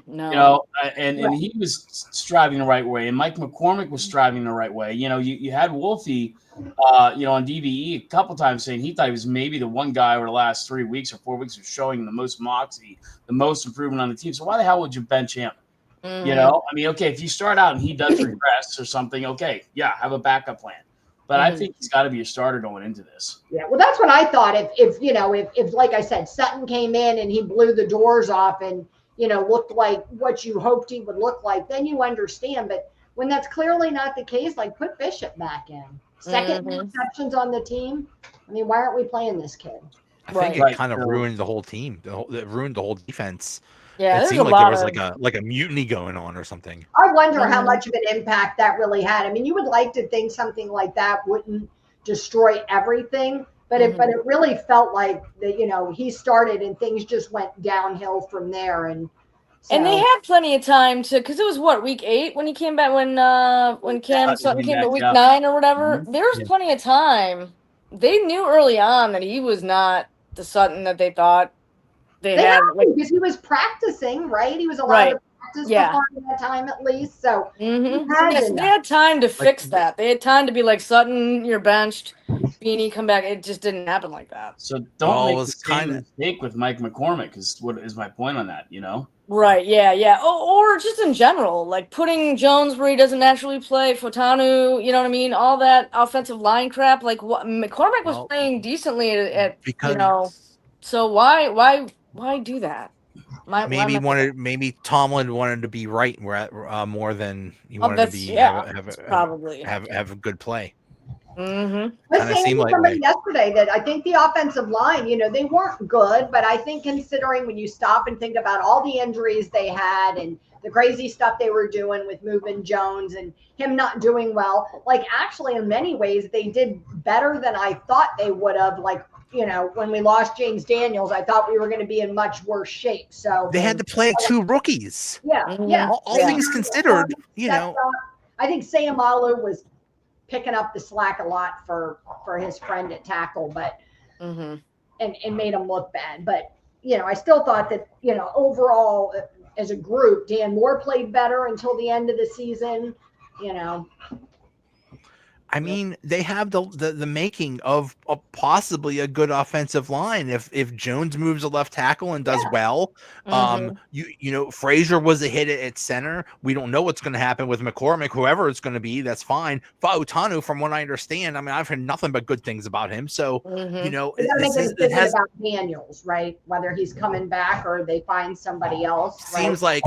No. And he was striving the right way, and Mike McCormick was striving the right way. You had Wolfie, on DVE a couple times saying he thought he was maybe the one guy over the last 3 weeks or 4 weeks who's showing the most moxie, the most improvement on the team. So why the hell would you bench him? Okay, if you start out and he does regress or something, okay, yeah, have a backup plan. But I think he's got to be a starter going into this. Yeah, well, that's what I thought. If like I said, Sutton came in and he blew the doors off and looked like what you hoped he would look like, then you understand. But when that's clearly not the case, like put Bishop back in. Second receptions on the team. I mean, why aren't we playing this kid? I think it kind of ruined the whole team. It ruined the whole defense. Yeah, it seemed like there was like a mutiny going on or something. I wonder how much of an impact that really had. I mean, you would like to think something like that wouldn't destroy everything, but it really felt like that. He started and things just went downhill from there. And they had plenty of time because it was week 8 when he came back when Cam Sutton came back, week 9 or whatever. There was plenty of time. They knew early on that he was not the Sutton that they thought they had. Because he was practicing, right? He was allowed to practice for part of that time at least. So they had time to fix that. They had time to be like, Sutton, you're benched. Beanie, come back. It just didn't happen like that. So don't make the same mistake with Mike McCormick is what is my point on that, Right, yeah. Or just in general, like putting Jones where he doesn't naturally play, Fotanu, you know what I mean? All that offensive line crap. Like McCormick was playing decently at so why do that? Maybe Tomlin wanted to be right more than he wanted to be probably have a good play. I was saying to somebody yesterday that I think the offensive line, they weren't good, but I think considering when you stop and think about all the injuries they had and the crazy stuff they were doing with moving Jones and him not doing well, like actually in many ways they did better than I thought they would have. Like, when we lost James Daniels, I thought we were going to be in much worse shape. So they had to play 2 rookies. Yeah. All things considered, I think Sayamalu was picking up the slack a lot for his friend at tackle, but and made him look bad. But I still thought that overall as a group, Dan Moore played better until the end of the season. I mean, they have the making of possibly a good offensive line if Jones moves a left tackle and does well. Frazier was a hit at center. We don't know what's going to happen with McCormick. Whoever it's going to be, that's fine. Fautanu, from what I understand, I mean, I've heard nothing but good things about him. So it has about Daniels, right? Whether he's coming back or they find somebody else. Seems like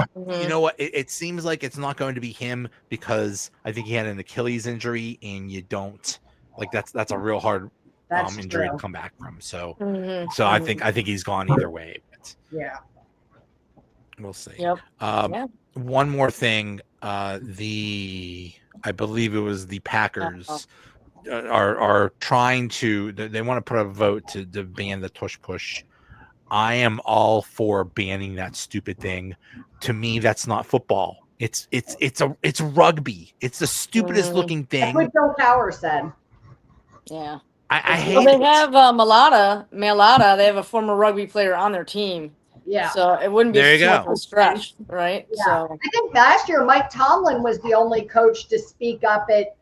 it seems like it's not going to be him because I think he had an Achilles injury and you don't like that's a real hard That's injury true. to come back from. So Mhm. so I think he's gone either way. But Yeah. we'll see. Yep. Yeah. One more thing. I believe it was the Packers are trying to. They want to put a vote to ban the tush push. I am all for banning that stupid thing. To me, that's not football. It's rugby. It's the stupidest looking That's thing. what Bill Power said. Yeah. I hate Well, they it. have Malata. They have a former rugby player on their team. Yeah. So it wouldn't be There you too much go. of a stretch, right? Yeah. So I think last year Mike Tomlin was the only coach to speak up at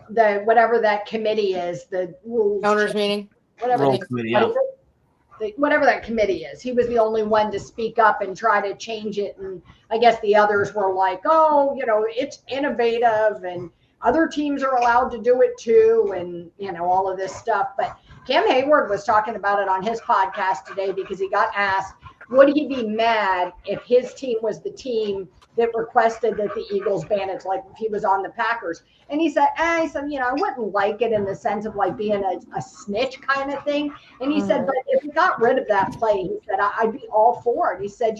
the whatever that committee is, the rules owners meeting. whatever Roll the, committee, what yeah. is it? Whatever that committee is. He was the only one to speak up and try to change it. And I guess the others were like, oh, it's innovative and other teams are allowed to do it too. And, all of this stuff. But Cam Hayward was talking about it on his podcast today because he got asked, would he be mad if his team was the team that requested that the Eagles ban it, like if he was on the Packers? And he said, I wouldn't like it in the sense of like being a snitch kind of thing. And he said, but if we got rid of that play, he said, I'd be all for it. He said,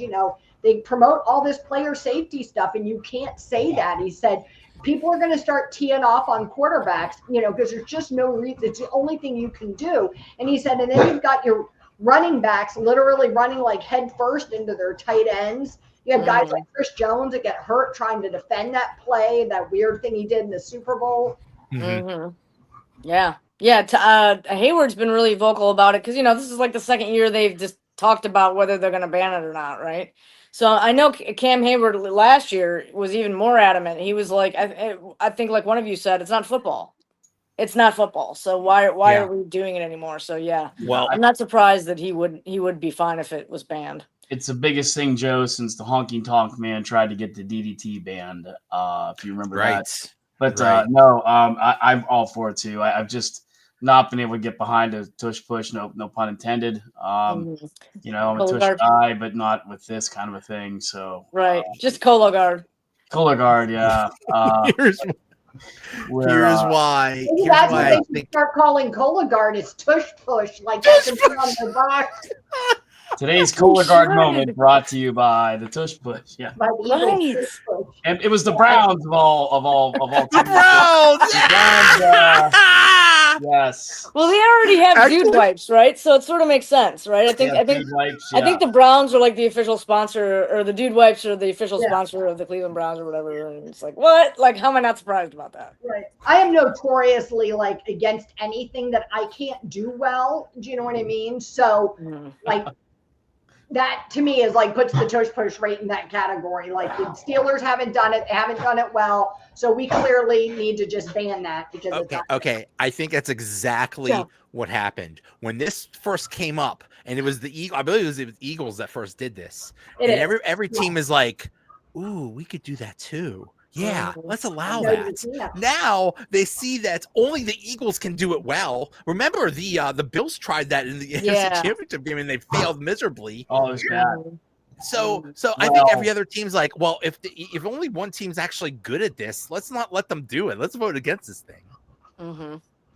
they promote all this player safety stuff and you can't say that. He said, people are going to start teeing off on quarterbacks, because there's just no reason. It's the only thing you can do. And he said, and then you've got your running backs literally running like head first into their tight ends. You have guys like Chris Jones that get hurt trying to defend that play, that weird thing he did in the Super Bowl. Yeah. Hayward's been really vocal about it because, this is like the second year they've just talked about whether they're going to ban it or not, right? So I know Cam Hayward last year was even more adamant. He was like, I think like one of you said, it's not football. It's not football. So why are we doing it anymore? So yeah, Well, I'm not surprised that he would be fine if it was banned. It's the biggest thing, Joe, since the honking tonk man tried to get the DDT banned. If you remember that. But no, I'm all for it too. I've just not been able to get behind a tush push. No pun intended. I'm a tush guy, but not with this kind of a thing. So just Cologuard. Cologuard, yeah. Here's why. Maybe that's what they should start calling Cologuard is tush push, like that's on the box. Today's Cologuard moment brought to you by the tush push. Yeah, by the Eagles tush push. And it was the Browns of all teams. The Browns. Yes. Well, they already have dude wipes, right? So it sort of makes sense, right? I think the Browns are like the official sponsor, or the dude wipes are the official sponsor of the Cleveland Browns or whatever. And it's like, what? Like, how am I not surprised about that? Right. I am notoriously like against anything that I can't do well. Do you know what I mean? So like that to me is like puts the tush push right in that category. Like the Steelers haven't done it. They haven't done it well. So we clearly need to just ban that because okay. I think that's exactly what happened when this first came up, and it was the Eagles. I believe it was the Eagles that first did this. Every team is like, "Ooh, we could do that too." Yeah, let's allow that. Now they see that only the Eagles can do it well. Remember the Bills tried that in the NFC Championship game and they failed miserably. Oh, it was bad. So I think every other team's like, well, if only one team's actually good at this, let's not let them do it. Let's vote against this thing.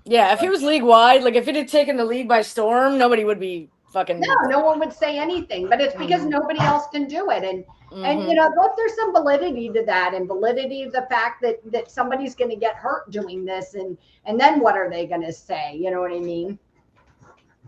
Yeah, if it was league wide, like if it had taken the league by storm, nobody would be fucking. No one would say anything. But it's because nobody else can do it, and look, there's some validity to that, and validity of the fact that somebody's going to get hurt doing this, and then what are they going to say? You know what I mean?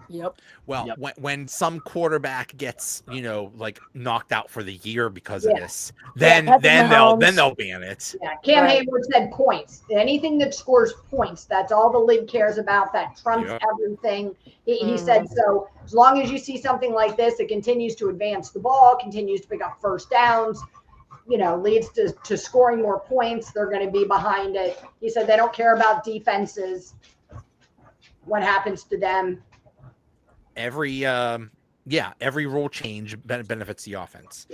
Yep. Well, when some quarterback gets, like knocked out for the year because of this, then they'll ban it. Yeah, Cam Hayward said points. Anything that scores points, that's all the league cares about. That trumps everything. He said so. As long as you see something like this, it continues to advance the ball, continues to pick up first downs, leads to scoring more points. They're going to be behind it. He said they don't care about defenses. What happens to them? Every rule change benefits the offense.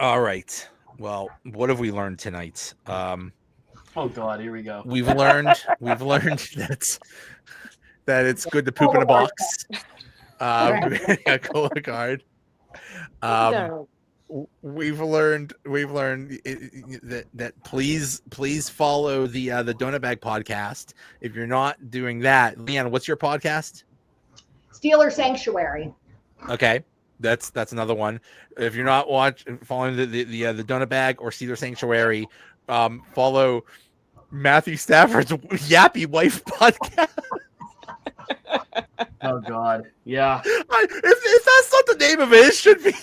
All right. Well, what have we learned tonight? Oh God, here we go. We've learned that it's good to poop in a box. Cologuard. we've learned that please follow the Donut Bag podcast. If you're not doing that, LeeAnn, what's your podcast? Steeler Sanctuary. Okay, that's another one. If you're not following the Donut Bag or Steeler Sanctuary, follow Matthew Stafford's Yappy Wife podcast. Oh God, yeah. If that's not the name of it, it should be.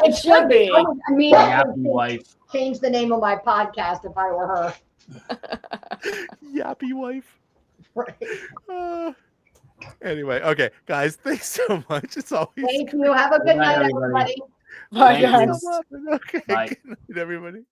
It should be. I mean, Yappy Wife. Change the name of my podcast if I were her. Yappy Wife. Right. Anyway, okay, guys, thanks so much. It's always Thank you. Have a good night, everybody. everybody. Bye, Thank you. guys. Okay, Bye. good night, everybody.